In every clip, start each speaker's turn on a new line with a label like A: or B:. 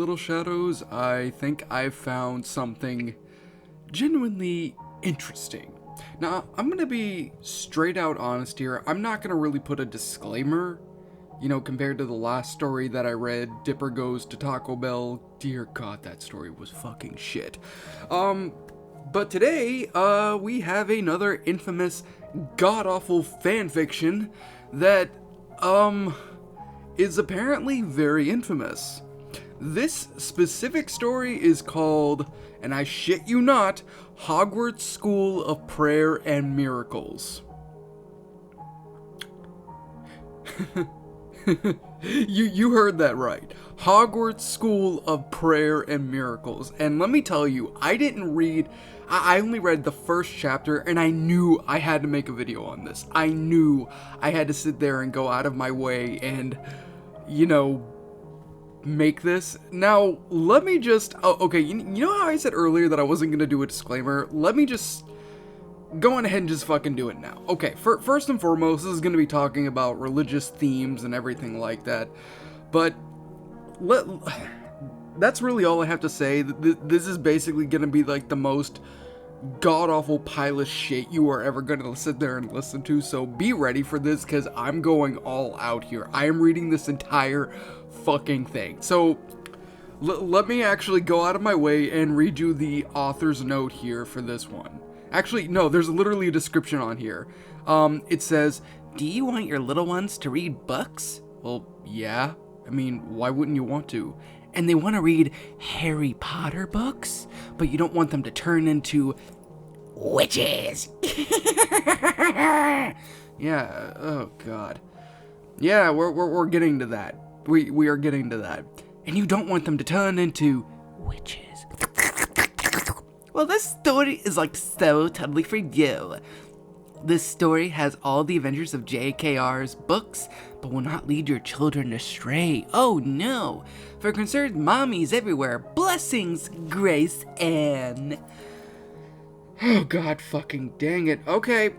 A: little shadows, I think I've found something genuinely interesting. Now, I'm gonna be straight out honest here. I'm not gonna really put a disclaimer, compared to the last story that I read, Dipper Goes to Taco Bell. Dear God, that story was fucking shit. But today, we have another infamous, god-awful fanfiction that, is apparently very infamous. This specific story is called, and I shit you not, Hogwarts School of Prayer and Miracles. You heard that right. Hogwarts School of Prayer and Miracles. And let me tell you, I only read the first chapter, and I knew I had to make a video on this. I knew I had to sit there and go out of my way and, make this. Now, let me just, okay, you know how I said earlier that I wasn't going to do a disclaimer? Let me just go on ahead and just fucking do it now. Okay, first and foremost, this is going to be talking about religious themes and everything like that, but that's really all I have to say. This is basically going to be like the most god-awful pile of shit you are ever going to sit there and listen to, so be ready for this, because I'm going all out here. I am reading this entire fucking thing. So, let me actually go out of my way and read you the author's note here for this one. Actually, no, there's literally a description on here. It says, "Do you want your little ones to read books?" Well, yeah. I mean, why wouldn't you want to? And they want to read Harry Potter books, but you don't want them to turn into witches. Yeah, oh god. Yeah, we're getting to that. We are getting to that. And you don't want them to turn into witches. Well, this story is like so totally for you. This story has all the adventures of JKR's books, but will not lead your children astray. Oh no! For concerned mommies everywhere, blessings, Grace Ann. Oh god fucking dang it. Okay.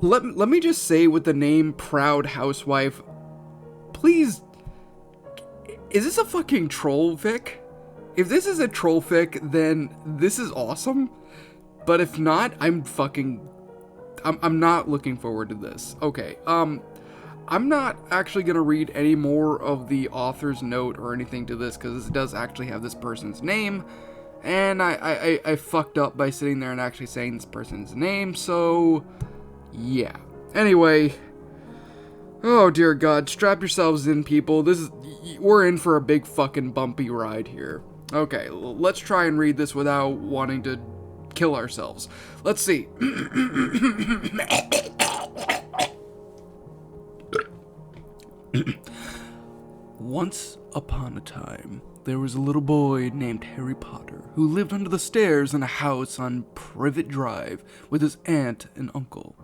A: Let me just say with the name Proud Housewife, please, is this a fucking troll fic? If this is a troll fic, then this is awesome. But if not, I'm not looking forward to this. Okay, I'm not actually gonna read any more of the author's note or anything to this, because this does actually have this person's name, and I fucked up by sitting there and actually saying this person's name, so yeah. Anyway, oh dear God, strap yourselves in, people. We're in for a big fucking bumpy ride here. Okay, let's try and read this without wanting to kill ourselves. Let's see. Once upon a time, there was a little boy named Harry Potter who lived under the stairs in a house on Privet Drive with his aunt and uncle.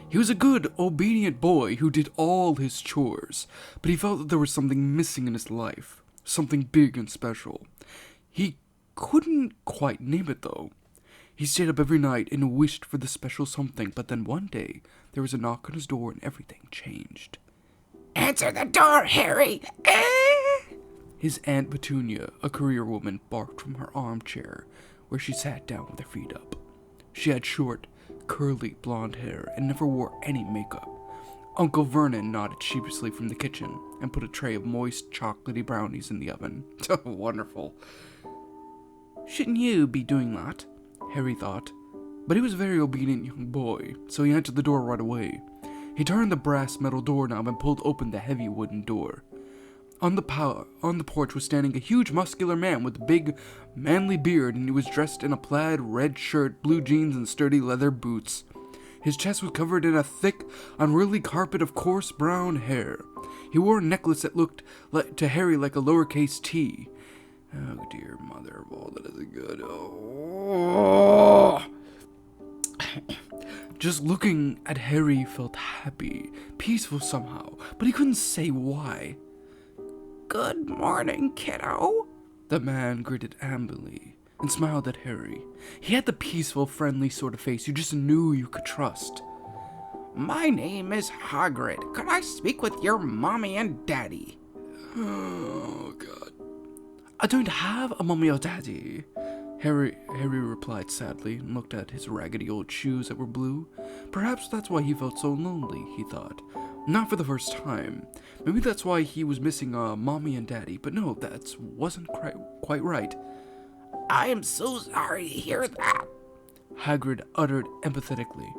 A: He was a good, obedient boy who did all his chores, but he felt that there was something missing in his life, something big and special. He couldn't quite name it, though. He stayed up every night and wished for the special something, but then one day, there was a knock on his door and everything changed. "Answer the door, Harry!" His Aunt Petunia, a career woman, barked from her armchair, where she sat down with her feet up. She had short, curly blonde hair and never wore any makeup. Uncle Vernon nodded sheepishly from the kitchen and put a tray of moist, chocolatey brownies in the oven. Wonderful. "Shouldn't you be doing that?" Harry thought. But he was a very obedient young boy, so he answered the door right away. He turned the brass metal doorknob and pulled open the heavy wooden door. On the porch was standing a huge muscular man with a big, manly beard, and he was dressed in a plaid red shirt, blue jeans, and sturdy leather boots. His chest was covered in a thick, unruly carpet of coarse brown hair. He wore a necklace that looked to Harry like a lowercase t. Oh dear mother of all that isn't good. Oh. Just looking at Harry felt happy, peaceful somehow, but he couldn't say why. "Good morning, kiddo," the man greeted amiably and smiled at Harry. He had the peaceful, friendly sort of face you just knew you could trust. "My name is Hagrid. Could I speak with your mommy and daddy?" Oh, God. I don't have a mommy or daddy. Harry replied sadly and looked at his raggedy old shoes that were blue. Perhaps that's why he felt so lonely, he thought. Not for the first time. Maybe that's why he was missing mommy and daddy, but no, that wasn't quite right.
B: I am so sorry to hear that,
A: Hagrid uttered empathetically.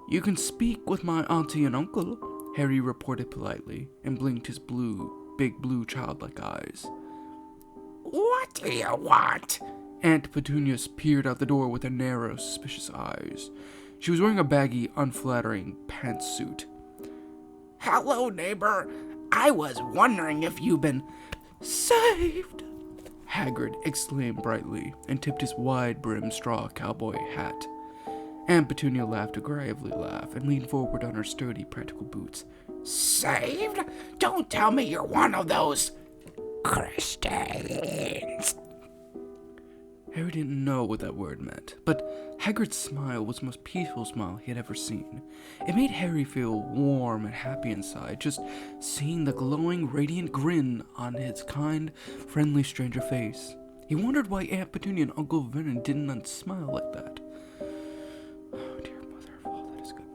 A: You can speak with my auntie and uncle, Harry reported politely, and blinked his big blue childlike eyes.
B: What do you want?
A: Aunt Petunia peered out the door with her narrow, suspicious eyes. She was wearing a baggy, unflattering pantsuit.
B: Hello, neighbor. I was wondering if you've been
A: saved, Hagrid exclaimed brightly, and tipped his wide-brimmed straw cowboy hat. Aunt Petunia laughed a gravely laugh and leaned forward on her sturdy, practical boots.
B: Saved? Don't tell me you're one of those Christians.
A: Harry didn't know what that word meant, but Hagrid's smile was the most peaceful smile he had ever seen. It made Harry feel warm and happy inside, just seeing the glowing, radiant grin on his kind, friendly stranger face. He wondered why Aunt Petunia and Uncle Vernon didn't smile like that. Oh, dear mother of all that is good.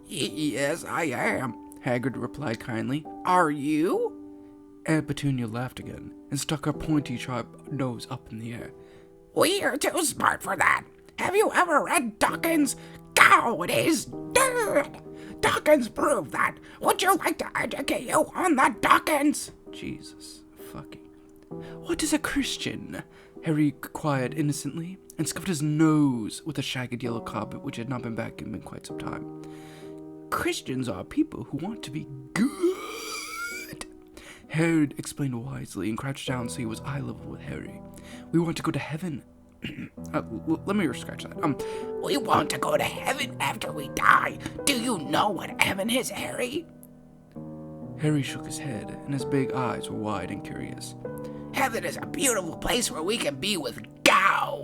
B: Yes, I am,
A: Hagrid replied kindly.
B: Are you?
A: Aunt Petunia laughed again and stuck her pointy, sharp nose up in the air.
B: We are too smart for that. Have you ever read Dawkins? Go, it is dead. Dawkins proved that. Would you like to educate you on the Dawkins?
A: Jesus fucking. What is a Christian? Harry inquired innocently and scuffed his nose with a shaggy yellow carpet which had not been vacuumed in quite some time. Christians are people who want to be good. Harry explained wisely and crouched down so he was eye level with Harry. We want to go to heaven. Let me scratch that.
B: We want to go to heaven after we die. Do you know what heaven is, Harry?
A: Harry shook his head, and his big eyes were wide and curious.
B: Heaven is a beautiful place where we can be with God.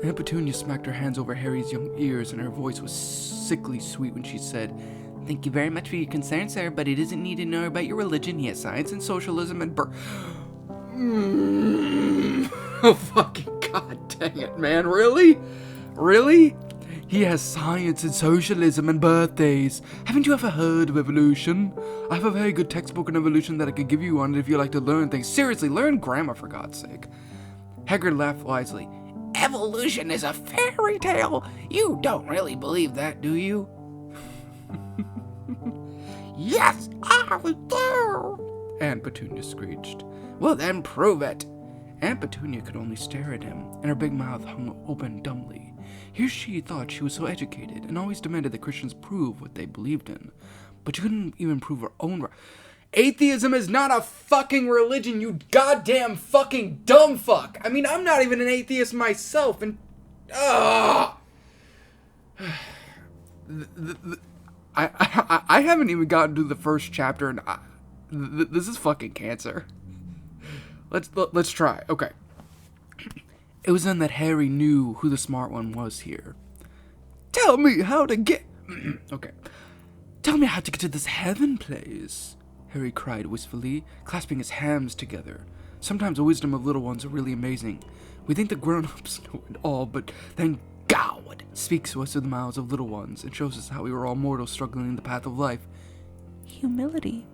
A: Aunt Petunia smacked her hands over Harry's young ears, and her voice was sickly sweet when she said, Thank you very much for your concern, sir, but it isn't needed to know about your religion. He has science and socialism and Oh, fucking god dang it, man. Really? Really? He has science and socialism and birthdays. Haven't you ever heard of evolution? I have a very good textbook on evolution that I could give you on it if you like to learn things. Seriously, learn grammar for God's sake. Hagrid laughed wisely.
B: Evolution is a fairy tale. You don't really believe that, do you? Yes, I do,
A: Aunt Petunia screeched.
B: Well, then prove it.
A: Aunt Petunia could only stare at him, and her big mouth hung open dumbly. Here she thought she was so educated, and always demanded that Christians prove what they believed in. But she couldn't even prove her own. Atheism is not a fucking religion, you goddamn fucking dumb fuck! I mean, I'm not even an atheist myself, and... I haven't even gotten to the first chapter, and this is fucking cancer. Let's try. Okay. It was then that Harry knew who the smart one was here. Tell me how to get... Okay. Tell me how to get to this heaven place, Harry cried wistfully, clasping his hands together. Sometimes the wisdom of little ones are really amazing. We think the grown-ups know it all, but then God speaks to us through the mouths of little ones and shows us how we were all mortals struggling in the path of life. Humility.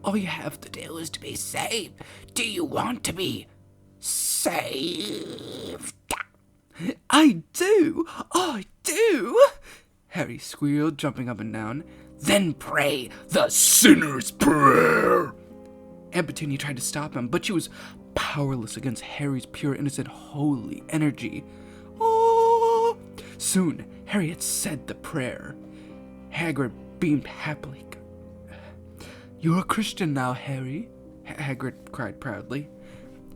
B: All you have to do is to be saved. Do you want to be saved?
A: I do! Harry squealed, jumping up and down.
B: Then pray the sinner's prayer.
A: Aunt Petunia tried to stop him, but she was powerless against Harry's pure, innocent, holy energy. Oh! Soon, Harry had said the prayer. Hagrid beamed happily. You're a Christian now, Harry, Hagrid cried proudly.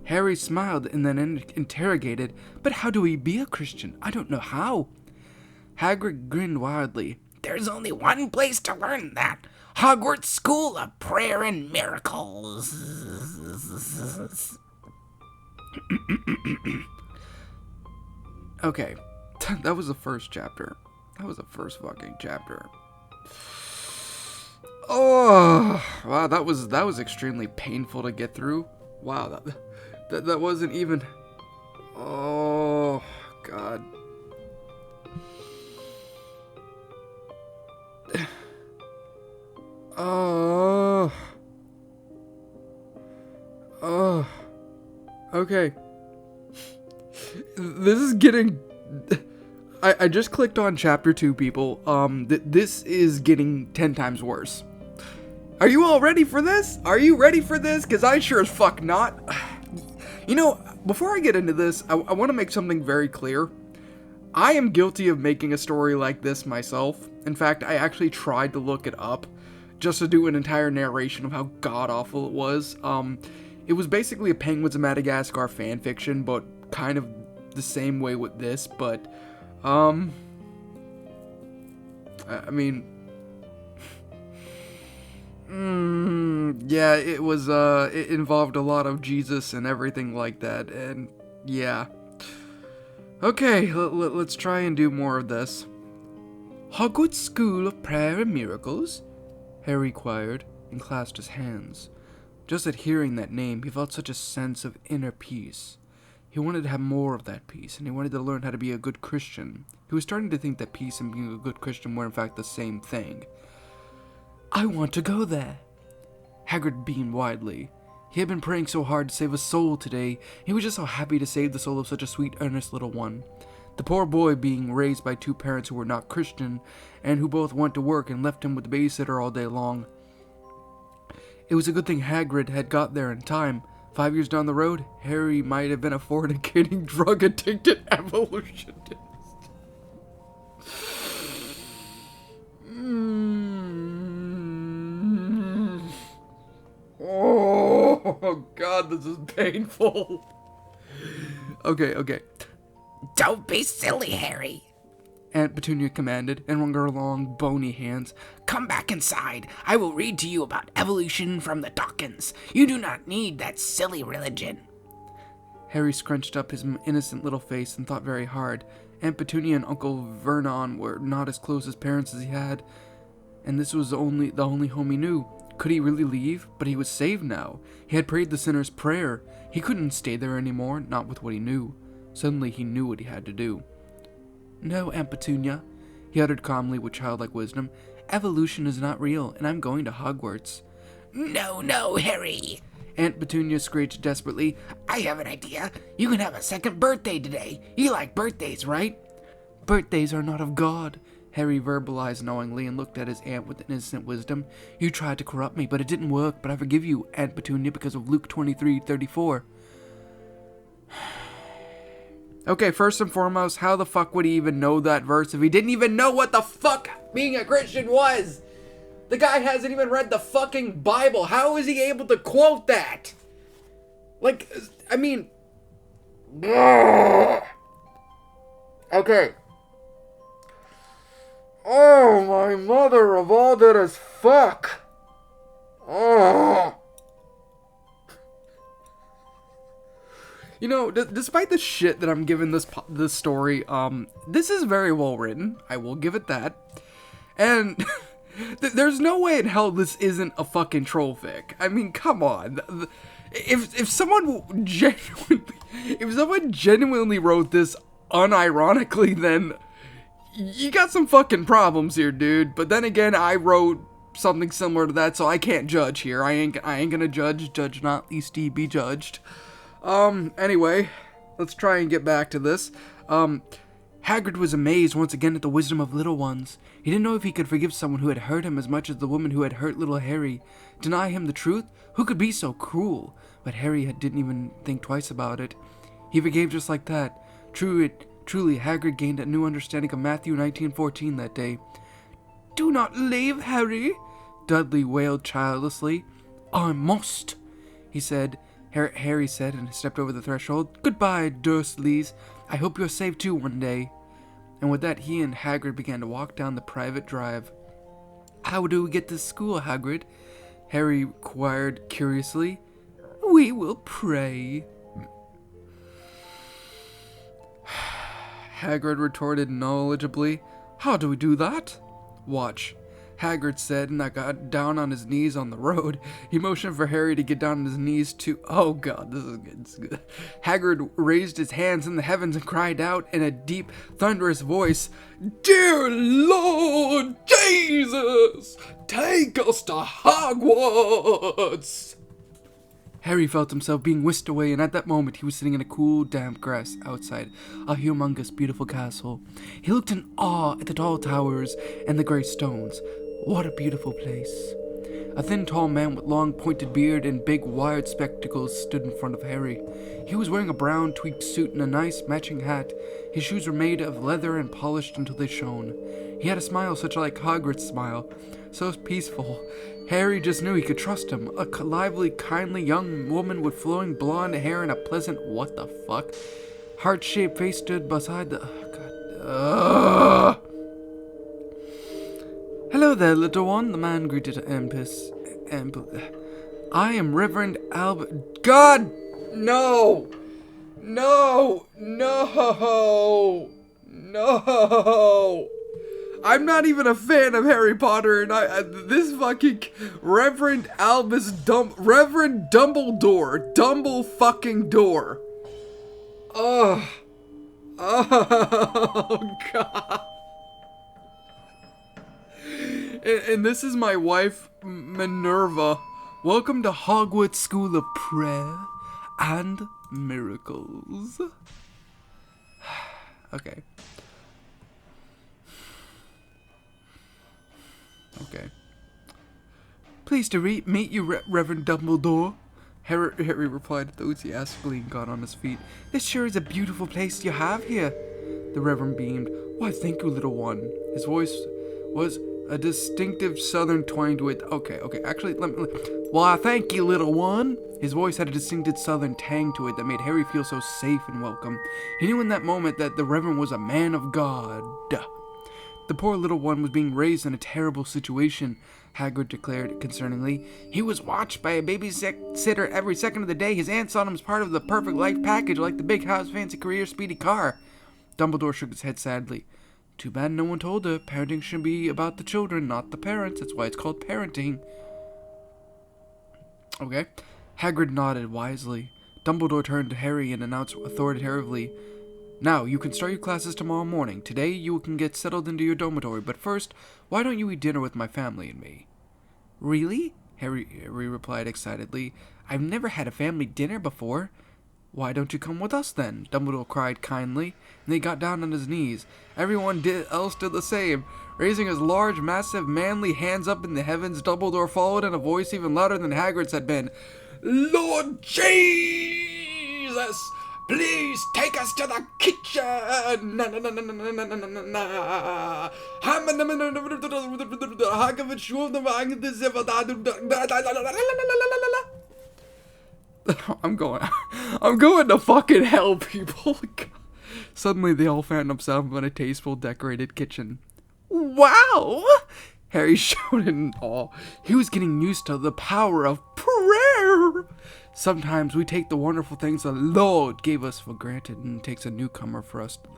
A: Harry smiled and then interrogated, But how do we be a Christian? I don't know how. Hagrid grinned wildly.
B: There's only one place to learn that. Hogwarts School of Prayer and Miracles.
A: Okay, that was the first chapter. That was the first fucking chapter. Oh, wow, that was extremely painful to get through. Wow, that wasn't even. Oh, God. Oh. Oh. Okay. This is getting. I just clicked on chapter 2, people. This is getting 10 times worse. Are you all ready for this? Are you ready for this? Because I sure as fuck not. You know, before I get into this, I want to make something very clear. I am guilty of making a story like this myself. In fact, I actually tried to look it up just to do an entire narration of how god-awful it was. It was basically a Penguins of Madagascar fanfiction, but kind of the same way with this, but, I mean... yeah, it was, it involved a lot of Jesus and everything like that, and yeah. Okay, let's try and do more of this. Hogwarts School of Prayer and Miracles? Harry inquired and clasped his hands. Just at hearing that name, he felt such a sense of inner peace. He wanted to have more of that peace, and he wanted to learn how to be a good Christian. He was starting to think that peace and being a good Christian were in fact the same thing. I want to go there. Hagrid beamed widely. He had been praying so hard to save a soul today. He was just so happy to save the soul of such a sweet, earnest little one. The poor boy being raised by two parents who were not Christian, and who both went to work and left him with the babysitter all day long. It was a good thing Hagrid had got there in time. 5 years down the road, Harry might have been a fornicating, drug-addicted evolutionist. Oh, God, this is painful. Okay.
B: Don't be silly, Harry.
A: Aunt Petunia commanded, and wrung her long, bony hands.
B: Come back inside. I will read to you about evolution from the Dawkins. You do not need that silly religion.
A: Harry scrunched up his innocent little face and thought very hard. Aunt Petunia and Uncle Vernon were not as close as parents as he had, and this was the only home he knew. Could he really leave? But he was saved now. He had prayed the sinner's prayer. He couldn't stay there anymore, not with what he knew. Suddenly he knew what he had to do. No, Aunt Petunia, he uttered calmly with childlike wisdom. Evolution is not real, and I'm going to Hogwarts.
B: No, Harry.
A: Aunt Petunia screeched desperately.
B: I have an idea. You can have a second birthday today. You like birthdays, right?
A: Birthdays are not of God, Harry verbalized knowingly and looked at his aunt with innocent wisdom. You tried to corrupt me, but it didn't work, but I forgive you, Aunt Petunia, because of Luke 23:34. Okay, first and foremost, how the fuck would he even know that verse if he didn't even know what the fuck being a Christian was? The guy hasn't even read the fucking Bible. How is he able to quote that? Like, I mean... Okay. Oh, my mother of all that is fuck. Oh. You know, despite the shit that I'm giving this story, this is very well written. I will give it that. And there's no way in hell this isn't a fucking troll fic. I mean, come on. If someone genuinely wrote this unironically, then you got some fucking problems here, dude. But then again, I wrote something similar to that, so I can't judge here. I ain't gonna judge. Judge not, lest ye be judged. Anyway, let's try and get back to this. Hagrid was amazed once again at the wisdom of little ones. He didn't know if he could forgive someone who had hurt him as much as the woman who had hurt little Harry. Deny him the truth? Who could be so cruel? But Harry didn't even think twice about it. He forgave just like that. Truly, Hagrid gained a new understanding of Matthew 19:14 that day. Do not leave, Harry, Dudley wailed childlessly. I must, he said. Harry said and stepped over the threshold. Goodbye, Dursleys. I hope you're safe too one day. And with that, he and Hagrid began to walk down the private drive. How do we get to school, Hagrid? Harry inquired curiously. We will pray. Hagrid retorted knowledgeably. How do we do that? Watch. Hagrid said, and got down on his knees on the road. He motioned for Harry to get down on his knees too. Oh god, this is good. This is good. Hagrid raised his hands in the heavens and cried out in a deep, thunderous voice, "Dear Lord Jesus, take us to Hogwarts!" Harry felt himself being whisked away, and at that moment he was sitting in a cool, damp grass outside a humongous, beautiful castle. He looked in awe at the tall towers and the great stones. What a beautiful place. A thin, tall man with long, pointed beard and big, wide spectacles stood in front of Harry. He was wearing a brown tweed suit and a nice, matching hat. His shoes were made of leather and polished until they shone. He had a smile such like Hagrid's smile, so peaceful. Harry just knew he could trust him. A lively, kindly young woman with flowing blonde hair and a pleasant what-the-fuck heart-shaped face stood beside the... Oh, God. Hello there, little one, the man greeted I am Reverend Albert... God! No! No! No! No! I'm not even a fan of Harry Potter, and this fucking Reverend Reverend Dumbledore, fucking door. Oh god. And this is my wife, Minerva. Welcome to Hogwarts School of Prayer and Miracles. Okay. Okay. Pleased to meet you, Reverend Dumbledore. Harry replied enthusiastically and got on his feet. This sure is a beautiful place you have here. The Reverend beamed. Why, thank you, little one. His voice was a distinctive southern twang to it. Okay, actually, why, thank you, little one. His voice had a distinctive southern tang to it that made Harry feel so safe and welcome. He knew in that moment that the Reverend was a man of God. The poor little one was being raised in a terrible situation, Hagrid declared concerningly. He was watched by a babysitter every second of the day. His aunt saw him as part of the perfect life package, like the big house, fancy career, speedy car. Dumbledore shook his head sadly. Too bad no one told her. Parenting should be about the children, not the parents. That's why it's called parenting. Okay. Hagrid nodded wisely. Dumbledore turned to Harry and announced authoritatively, now, you can start your classes tomorrow morning. Today, you can get settled into your dormitory, but first, why don't you eat dinner with my family and me? Really? Harry replied excitedly. I've never had a family dinner before. Why don't you come with us then? Dumbledore cried kindly, and he got down on his knees. Everyone else did the same. Raising his large, massive, manly hands up in the heavens, Dumbledore followed in a voice even louder than Hagrid's had been. Lord Jesus! Please take us to the kitchen. I'm going to fucking hell, people. Suddenly, they all found themselves in a tasteful, decorated kitchen. Wow! Harry shouted in awe. He was getting used to the power of prayer. Sometimes we take the wonderful things the Lord gave us for granted, and it takes a newcomer for us to...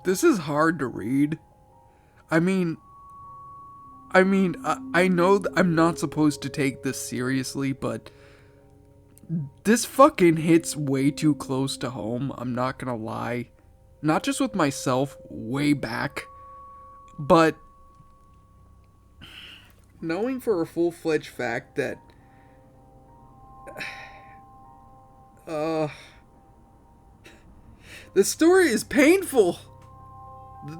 A: This is hard to read. I know that I'm not supposed to take this seriously, but this fucking hits way too close to home, I'm not gonna lie. Not just with myself, way back, but knowing for a full-fledged fact that this story is painful.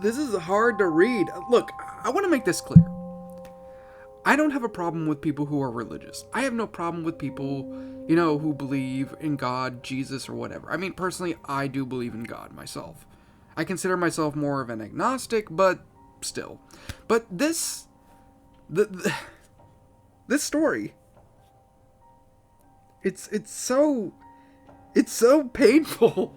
A: This is hard to read. Look, I want to make this clear. I don't have a problem with people who are religious. I have no problem with people, who believe in God, Jesus, or whatever. I mean, personally, I do believe in God myself. I consider myself more of an agnostic, but still. But this story, it's so painful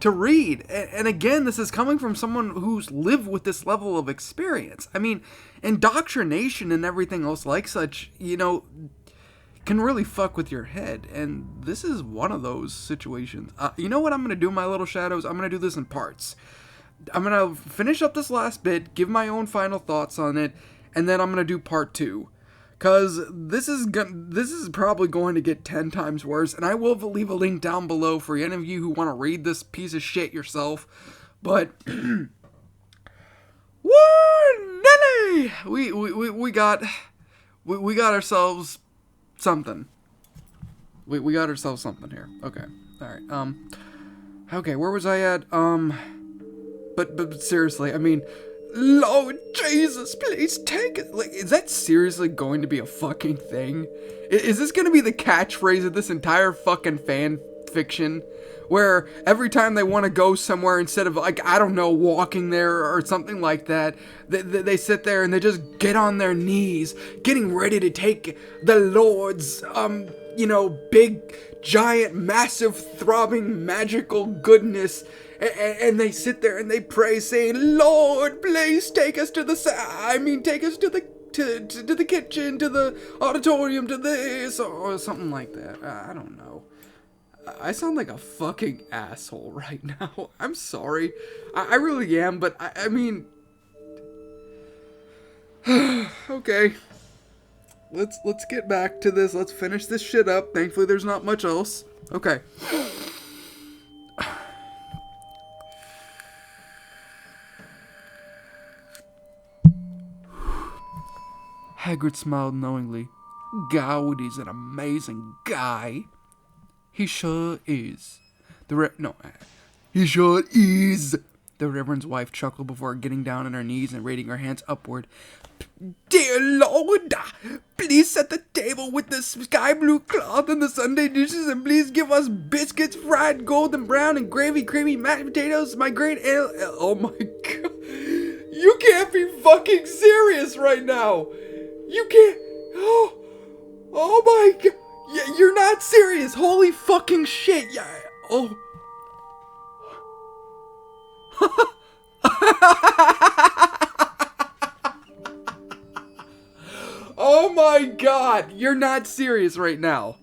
A: to read. And again, this is coming from someone who's lived with this level of experience. I mean, indoctrination and everything else like such, can really fuck with your head. And this is one of those situations. You know what I'm going to do, my little shadows? I'm going to do this in parts. I'm going to finish up this last bit, give my own final thoughts on it, and then I'm going to do part 2. Because this is probably going to get 10 times worse, and I will leave a link down below for any of you who want to read this piece of shit yourself. But woo, Nelly! We got ourselves something. We got ourselves something here. Okay, all right. Okay, where was I at? But seriously, I mean, Lord Jesus, please take it. Like, is that seriously going to be a fucking thing? Is this going to be the catchphrase of this entire fucking fan fiction? Where every time they want to go somewhere, instead of, like, I don't know, walking there or something like that, they sit there and they just get on their knees, getting ready to take the Lord's, big, giant, massive, throbbing, magical goodness. And they sit there and they pray, saying, "Lord, please take us to the take us to the kitchen, to the auditorium, to this," or something like that. I don't know. I sound like a fucking asshole right now. I'm sorry. I really am, but I mean, okay. Let's get back to this. Let's finish this shit up. Thankfully, there's not much else. Okay. Hagrid smiled knowingly. "God, he's an amazing guy." "He sure is." He sure is. The Reverend's wife chuckled before getting down on her knees and raising her hands upward. "Dear Lord, please set the table with the sky blue cloth and the Sunday dishes, and please give us biscuits, fried golden brown, and gravy, creamy mashed potatoes. My great oh my god. You can't be fucking serious right now. You can't. Oh my god. Yeah, you're not serious. Holy fucking shit. Yeah. Oh. Oh my god. You're not serious right now.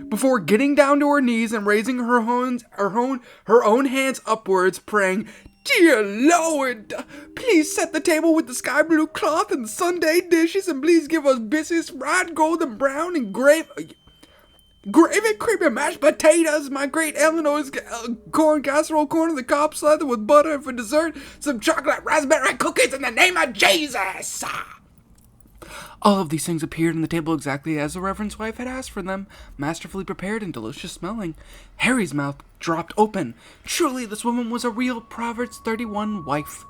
A: Before getting down to her knees and raising her own hands upwards, praying, "Dear Lord, please set the table with the sky blue cloth and the Sunday dishes, and please give us biscuits, fried golden brown, and gravy, creamy mashed potatoes, my great Eleanor's corn casserole, corn on the cob slather with butter, and for dessert, some chocolate raspberry cookies in the name of Jesus." All of these things appeared on the table exactly as the Reverend's wife had asked for them, masterfully prepared and delicious smelling. Harry's mouth dropped open. Truly, this woman was a real Proverbs 31 wife.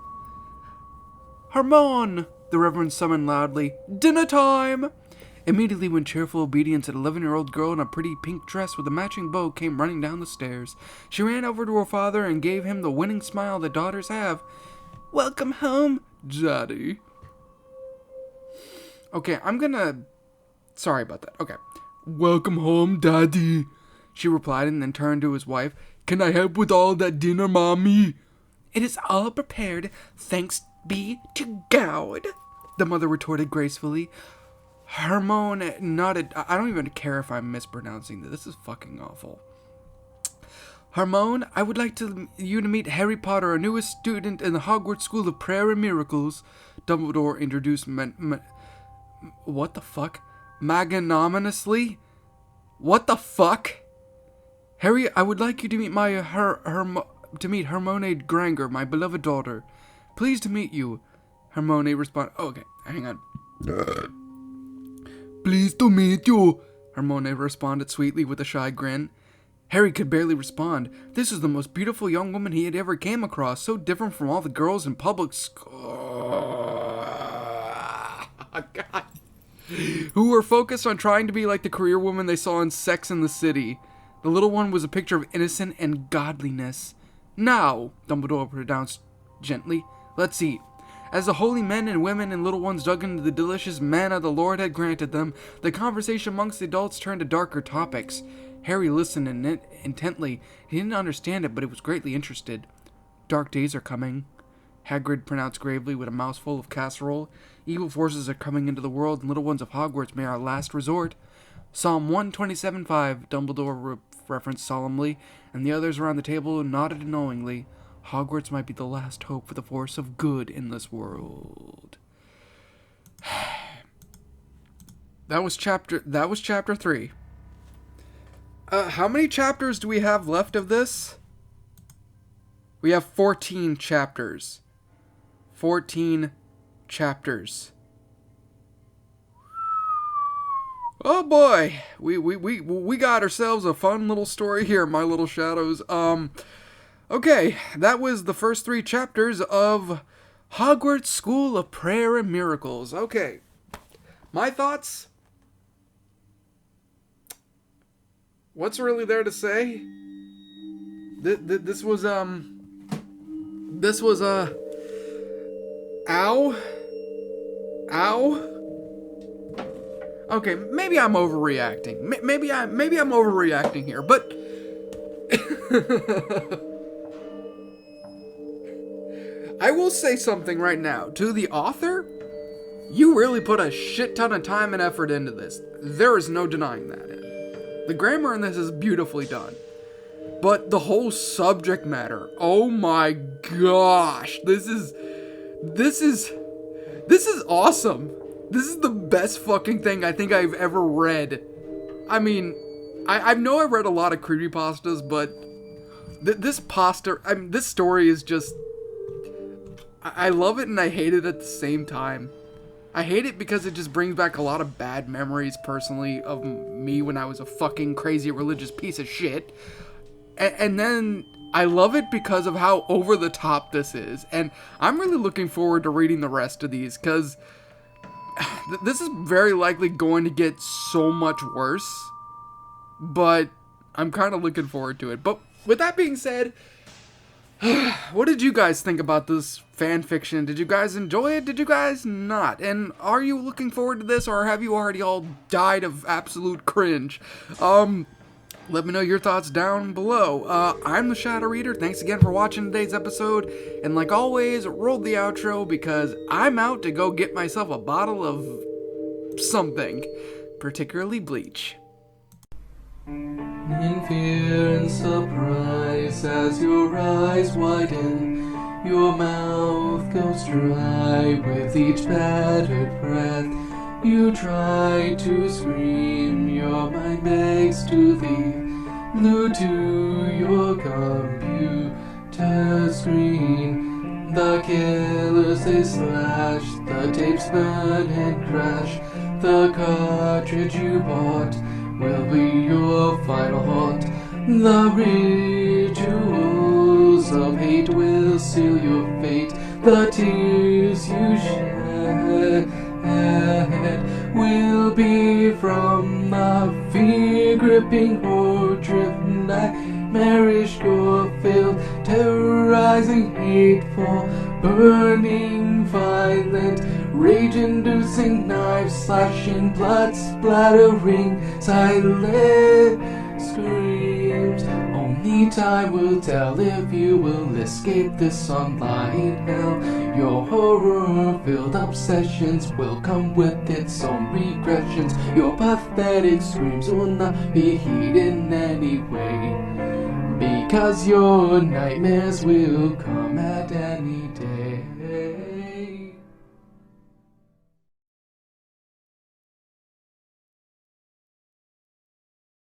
A: "Hermione!" the Reverend summoned loudly. "Dinner time!" Immediately, when cheerful obedience, an 11-year-old girl in a pretty pink dress with a matching bow came running down the stairs. She ran over to her father and gave him the winning smile that daughters have. "Welcome home, Daddy." Okay, sorry about that. Okay. "Welcome home, Daddy," she replied, and then turned to his wife. "Can I help with all that dinner, Mommy?" "It is all prepared, thanks be to God," the mother retorted gracefully. Hermione nodded. I don't even care if I'm mispronouncing this. This is fucking awful. "Hermione, I would like you to meet Harry Potter, our newest student in the Hogwarts School of Prayer and Miracles," Dumbledore introduced what the fuck? Magnanimously? What the fuck? "Harry, I would like you to meet Hermione Granger, my beloved daughter. Pleased to meet you." Hermione responded. Oh, okay, hang on. "Pleased to meet you," Hermione responded sweetly with a shy grin. Harry could barely respond. This was the most beautiful young woman he had ever came across, so different from all the girls in public school. God. Who were focused on trying to be like the career woman they saw in Sex and the City. The little one was a picture of innocence and godliness. "Now," Dumbledore pronounced gently, "let's eat." As the holy men and women and little ones dug into the delicious manna the Lord had granted them, the conversation amongst the adults turned to darker topics. Harry listened intently. He didn't understand it, but he was greatly interested. "Dark days are coming," Hagrid pronounced gravely with a mouthful of casserole. "Evil forces are coming into the world, and little ones of Hogwarts may our last resort." Psalm 127:5, Dumbledore referenced solemnly, and the others around the table nodded knowingly. Hogwarts might be the last hope for the force of good in this world. That was chapter 3. How many chapters do we have left of this? We have 14 chapters. 14 chapters. Oh boy, we got ourselves a fun little story here, my little shadows. Okay, that was the first 3 chapters of Hogwarts School of Prayer and Miracles. Okay, my thoughts? What's really there to say? This was, ow. Okay, maybe I'm overreacting. Maybe I'm overreacting here, but I will say something right now. To the author, you really put a shit ton of time and effort into this. There is no denying that. The grammar in this is beautifully done. But the whole subject matter, oh my gosh, this is awesome. This is the best fucking thing I think I've ever read. I mean, I know I've read a lot of creepypastas, but this story is just, I love it and I hate it at the same time. I hate it because it just brings back a lot of bad memories, personally, of me when I was a fucking crazy religious piece of shit. And then I love it because of how over the top this is. And I'm really looking forward to reading the rest of these, because this is very likely going to get so much worse. But I'm kind of looking forward to it. But with that being said, what did you guys think about this fan fiction? Did you guys enjoy it? Did you guys not? And are you looking forward to this, or have you already all died of absolute cringe? Let me know your thoughts down below. I'm the Shadow Reader. Thanks again for watching today's episode. And like always, roll the outro because I'm out to go get myself a bottle of something, particularly bleach. In fear and surprise, as your eyes widen, your mouth goes dry with each battered breath. You try to scream, your mind begs to leave, glued to your computer screen. The killers they slash, the tapes burn and crash. The cartridge you bought will be your final haunt. The rituals of hate will seal your fate. The tears you shed will be from the fear-gripping, horror-driven, nightmarish, gore-filled, terrorizing, hateful, burning, violent, rage-inducing, knife-slashing, blood-splattering, silent screams. Only time will tell if you will escape this online hell. Your horror-filled obsessions will come with its own regressions. Your pathetic screams will not be heeded in any way, because your nightmares will come at any day.